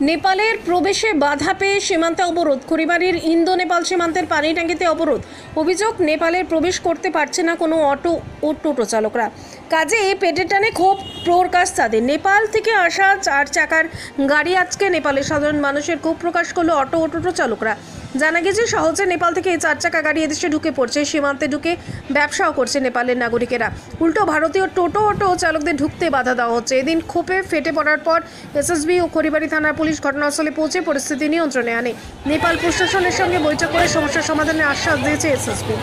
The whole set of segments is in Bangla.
নেপালের প্রবেশে বাধা পেয়ে সীমান্তে অবরোধ। খড়িবাড়ির ইন্দো নেপাল সীমান্তের পানি ট্যাঙ্কিতে অবরোধ। অভিযোগ, নেপালের প্রবেশ করতে পারছে না কোনো অটো ও টোটো চালকরা। কাজে পেটের টানে ক্ষোভ প্রকাশ তাদের। নেপাল থেকে আসা 4 চাকার গাড়ি আজকে নেপালের সাধারণ মানুষের ক্ষোভ প্রকাশ করলো অটো ও টোটো চালকরা। জানা গেছে সহজে নেপাল থেকে এই 4 চাকা গাড়ি এদেশে ঢুকে পড়ছে। সীমান্তে ঢুকে ব্যবসাও করছে নেপালের নাগরিকেরা। উল্টো ভারতীয় টোটো অটো চালকদের ঢুকতে বাধা দেওয়া হচ্ছে। এদিন ক্ষোভে ফেটে পড়ার পর এসএসবি ও খড়িবাড়ি থানার পুলিশ ঘটনাস্থলে পৌঁছে পরিস্থিতি নিয়ন্ত্রণে আনে। নেপাল প্রশাসনের সঙ্গে বৈঠক করে সমস্যার সমাধানের আশ্বাস দিয়েছে এসএসবি।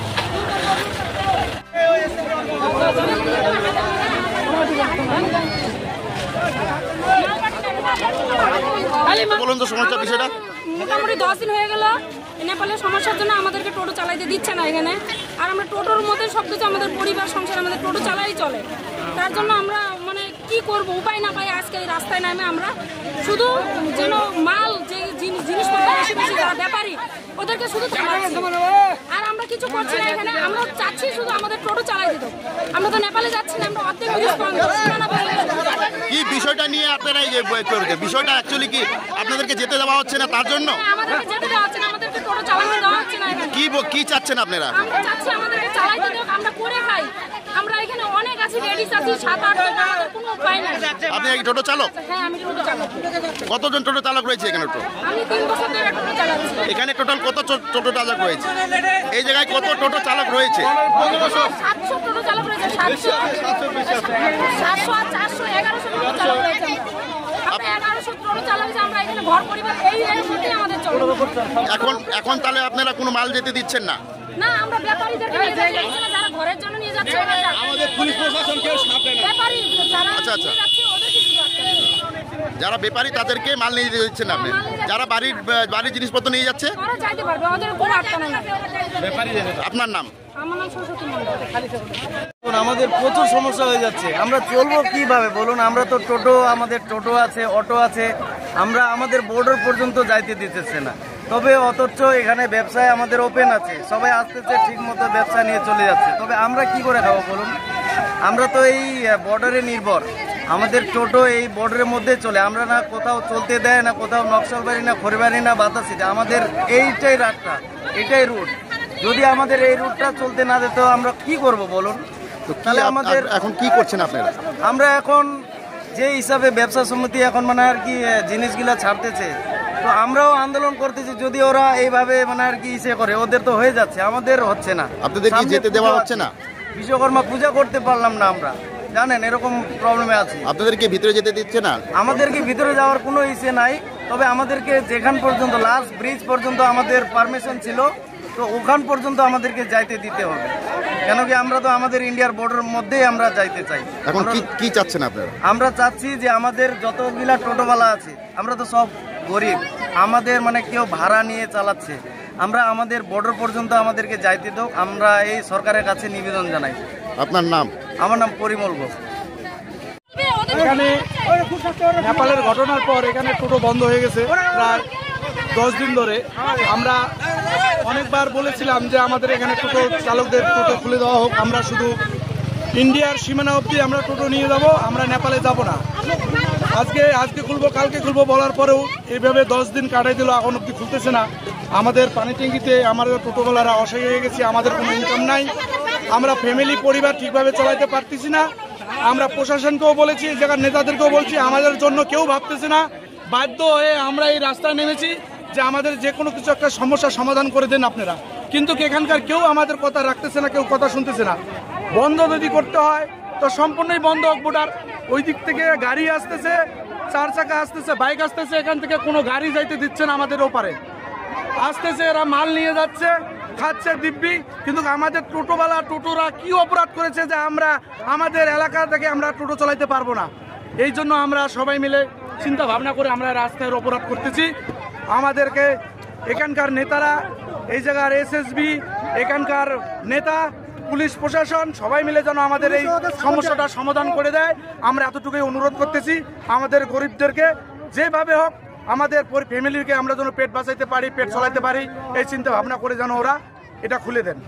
বলুন তো সমস্যার বিষয়টা। মোটামুটি 10 দিন হয়ে গেল নেপালের সমস্যার জন্য আমাদেরকে টোটো চালাইতে দিচ্ছে না এখানে। আর আমরা টোটোর মধ্যে সব কিছু, আমাদের পরিবার সংসার আমাদের টোটো চালাই চলে। তার জন্য আমরা মানে কি করব, উপায় না পাই আজকে এই রাস্তায় নামে আমরা শুধু যেন মাল যে জিনিসপত্র বেশি বেশি যারা ব্যাপারী ওদেরকে শুধু চালাচ্ছি। আর আমরা কিছু করছি না এখানে। আমরা চাচ্ছি শুধু আমাদের টোটো চালাই দিত। আমরা তো নেপালে যাচ্ছি না, আমরা অর্ধেক কি বিষয়টা নিয়ে আপনারা এই যে বিষয়টা অ্যাকচুয়ালি কি আপনাদেরকে যেতে দেওয়া হচ্ছে না তার জন্য? আমাদেরকে যেতে দেওয়া হচ্ছে না, আমাদেরকে টোটো চালাতে দেওয়া হচ্ছে না এখানে। কি চাচ্ছেন আপনারা? আমরা চাচ্ছি আমাদেরকে চালাইতে দেও, আমরা করে খাই। আমরা এখানে অনেক আছি, লেডিস আছি 7-8 জন, আমাদের কোনো উপায় নাই। আপনি এই টোটো চালক? হ্যাঁ, আমি টোটো চালক। কতজন টোটো চালক রয়েছে এখানে? আমি 3 বছর ধরে টোটো চালাচ্ছি। এখানে টোটাল কত টোটো চালক রয়েছে? এই জায়গায় কত টোটো চালক রয়েছে? 700 টোটো চালক রয়েছে। 700 আর 400 1100 টোটো চালক রয়েছে। আমরা 1100 টোটো চালক যে আমরা এখানে ঘর পরিবার এই সাথে আমাদের চলে। এখন তাহলে আপনারা কোনো মাল যেতে দিচ্ছেন না? না, আমরা ব্যাপারীদেরকে নিয়ে যাচ্ছি না, যারা ঘরের জন্য নিয়ে যাচ্ছে আমাদের পুলিশ প্রশাসনকে ব্যাপারী যারা আচ্ছা যাচ্ছে ওদেরকে শুধু আটকাচ্ছে। যারা ব্যাপারী তাদেরকে মাল নিয়ে যেতে দিচ্ছেন আপনি? যারা বাড়ির জিনিসপত্র নিয়ে যাচ্ছে ওরা যাইতে পারবে, ওদের কোনো আটকানো না। আপনার নাম? আমার নাম সরস্বতী মণ্ডল। আমাদের প্রচুর সমস্যা হয়ে যাচ্ছে। আমরা চলবো কিভাবে বলুন? আমরা তো টোটো, আমাদের টোটো আছে, অটো আছে, আমরা আমাদের বর্ডার পর্যন্ত যাইতে দিতেছে না। তবে অথচ এখানে ব্যবসায় আমাদের ওপেন আছে, সবাই আসতেছে ঠিক মতো ব্যবসা নিয়ে চলে যাচ্ছে। তবে আমরা কি করে খাবো বলুন? আমরা তো এই বর্ডারে নির্ভর, আমাদের টোটো এই বর্ডারের মধ্যে চলে। আমরা না কোথাও চলতে দেয়, না কোথাও নকশালবাড়ি, না খড়িবাড়ি, না বাতাসিতে। আমাদের এইটাই রাস্তা, এটাই রুট। যদি আমাদের এই রুটটা চলতে না দিত আমরা কি করব বলুন? তাহলে আমাদের এখন কি করছেন আপনারা? আমরা এখন যে হিসাবে ব্যবসা সমিতি এখন মানে আর কি জিনিসগুলা ছাড়তেছে, তো আমরাও আন্দোলন করতেছি। যদি ওরা এইভাবে মানে আর কি ইসে করে, ওদের তো হয়ে যাচ্ছে, আমাদের হচ্ছে না। আপনাদের কি যেতে দেওয়া হচ্ছে না? বিশ্বকর্মা পূজা করতে পারলাম না আমরা, জানেন এরকম প্রবলেমে আছি। আপনাদেরকে ভিতরে যেতে দিচ্ছে না? আমাদেরকে ভিতরে যাওয়ার কোনো ইসে নাই। তবে আমাদেরকে যেখান পর্যন্ত লাস্ট ব্রিজ পর্যন্ত আমাদের পারমিশন ছিল, তো ওখান পর্যন্ত আমাদেরকে যাইতে দিতে হবে। কেন কি আমরা তো আমাদের ইন্ডিয়ার বর্ডারের মধ্যেই আমরা যাইতে চাই। এখন কি চাচ্ছেন আপনারা? আমরা চাচ্ছি যে আমাদের যতগুলা টোটোওয়ালা আছে, আমরা তো সব গরিব, আমাদের মানে কেউ ভাড়া নিয়ে চালাচ্ছে, আমরা আমাদের বর্ডার পর্যন্ত আমাদেরকে যাইতে দাও। আমরা এই সরকারের কাছে নিবেদন জানাই। আপনার নাম? আমার নাম পরিমল ঘোষ। এখানে নেপালের ঘটনার পর এখানে টোটো বন্ধ হয়ে গেছে প্রায় 10 দিন ধরে। আমরা অনেকবার বলেছিলাম যে আমাদের এখানে টোটো চালকদের টোটো খুলে দেওয়া হোক, আমরা শুধু ইন্ডিয়ার সীমানা অবধি আমরা টোটো নিয়ে যাব, আমরা নেপালে যাব না। আজকে খুলবো, কালকে খুলবো বলার পরেও এইভাবে 10 দিন কাটাই দিল, এখন অবধি খুলতেছে না। আমাদের পানি ট্যাঙ্কিতে আমাদের টোটোওয়ালারা অসহায় হয়ে গেছে, আমাদের কোনো ইনকাম নাই, আমরা ফ্যামিলি পরিবার ঠিকভাবে চালাতে পারতেছি না। আমরা প্রশাসনকেও বলেছি, এই জায়গার নেতাদেরকেও বলছি, আমাদের জন্য কেউ ভাবতেছে না। বাধ্য হয়ে আমরা এই রাস্তায় নেমেছি যে আমাদের যে কোনো কিছু একটা সমস্যার সমাধান করে দেন আপনারা। কিন্তু এখানকার কেউ আমাদের কথা রাখতেছে না, কেউ কথা শুনতেছে না। বন্ধ যদি করতে হয় তো সম্পূর্ণই বন্ধ হোক বর্ডার। ওই দিক থেকে গাড়ি আসতেছে, 4 চাকা আসতেছে, বাইক আসতেছে, এখান থেকে কোনো গাড়ি যাইতে দিচ্ছে না। আমাদের ওপারে আসতেছে, এরা মাল নিয়ে যাচ্ছে, খাচ্ছে দিব্যি। কিন্তু আমাদের টোটোরা কি অপরাধ করেছে যে আমরা আমাদের এলাকা থেকে আমরা টোটো চালাইতে পারবো না? এই জন্য আমরা সবাই মিলে চিন্তা ভাবনা করে আমরা রাস্তায় অপরাধ করতেছি। আমাদেরকে এখানকার নেতারা, এই জায়গার এসএসবি, এখানকার নেতা, পুলিশ প্রশাসন সবাই মিলে যেন আমাদের এই সমস্যাটা সমাধান করে দেয়, আমরা এতটুকুই অনুরোধ করতেছি। আমাদের গরিবদেরকে যেভাবে হোক আমাদের ফ্যামিলিকে আমরা যেন পেট বাঁচাইতে পারি, পেট চালাইতে পারি, এই চিন্তা ভাবনা করে যেন ওরা এটা খুলে দেন।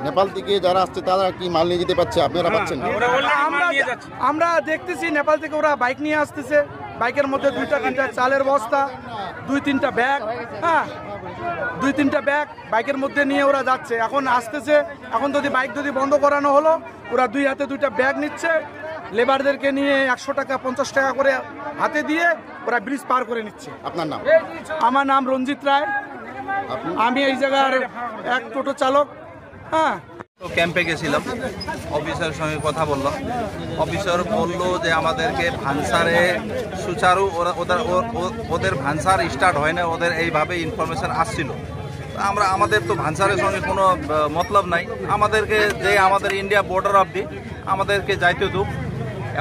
নেপাল থেকে যারা আসছে তারা কি মাল নিয়ে যেতে পারছে? আপনারা পাচ্ছেন না? আমরা দেখতেছি নেপাল থেকে ওরা বাইক নিয়ে আসতেছে, বাইকের মধ্যে 2-3টা চালের বস্তা, 2-3টা ব্যাগ, হ্যাঁ 2-3টা ব্যাগ বাইকের মধ্যে নিয়ে ওরা যাচ্ছে। এখন আসতেছে, এখন যদি বাইক যদি বন্ধ করানো হলো, ওরা 2 হাতে 2টা ব্যাগ নিচ্ছে, লেবারদেরকে নিয়ে 100 টাকা 50 টাকা করে হাতে দিয়ে ওরা ব্রিজ পার করে নিচ্ছে। আপনার নাম? আমার নাম রঞ্জিত রায়, আমি এই জায়গার এক টোটো চালক। হ্যাঁ, ক্যাম্পে গেছিলাম, অফিসারের সঙ্গে কথা বললাম। অফিসার বললো যে আমাদেরকে ভানসারে সুচারু ওদের ভানসার স্টার্ট হয় না, ওদের এইভাবে ইনফরমেশন আসছিল। আমাদের তো ভানসারের সঙ্গে কোনো মতলব নাই, আমাদেরকে যে আমাদের ইন্ডিয়া বর্ডার অবধি আমাদেরকে যাইতে দুঃখ।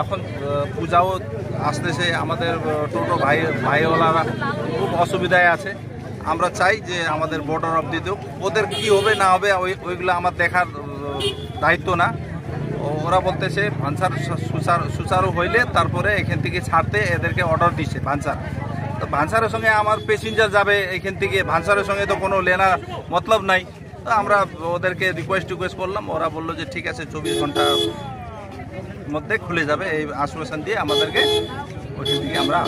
এখন পূজাও আসতেছে, আমাদের টোটো ভাইওয়ালারা খুব অসুবিধায় আছে। আমরা চাই যে আমাদের বর্ডার অবধি দিক, ওদের কি হবে না হবে ওইগুলো আমার দেখার দায়িত্ব না। ওরা বলতেছে ভানসার সুচারু হইলে তারপরে এখান থেকে ছাড়তে এদেরকে অর্ডার দিচ্ছে ভানসার। তো ভানসারের সঙ্গে আমার প্যাসেঞ্জার যাবে এখান থেকে, ভানসারের সঙ্গে তো কোনো লেনা মতলব নাই। তো আমরা ওদেরকে রিকোয়েস্ট করলাম, ওরা বললো যে ঠিক আছে 24 ঘন্টার মধ্যে খুলে যাবে, এই আশ্বাসন দিয়ে আমাদেরকে ওইখান থেকে আমরা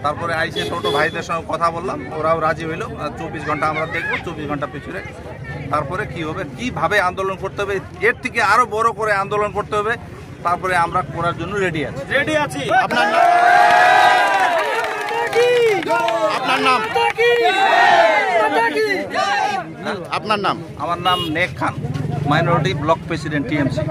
তারপরে আইসে টোটো ভাইদের সঙ্গে কথা বললাম, ওরাও রাজি হইলো। 24 ঘন্টা আমরা দেখবো, 24 ঘন্টা পিছনে তারপরে কি হবে, কিভাবে আন্দোলন করতে হবে, এর থেকে আরো বড় করে আন্দোলন করতে হবে, তারপরে আমরা করার জন্য রেডি আছি। আপনার নাম? আপনার নাম? আপনার নাম? আমার নাম নেক খান, মাইনরিটি ব্লক প্রেসিডেন্ট টিএমসি।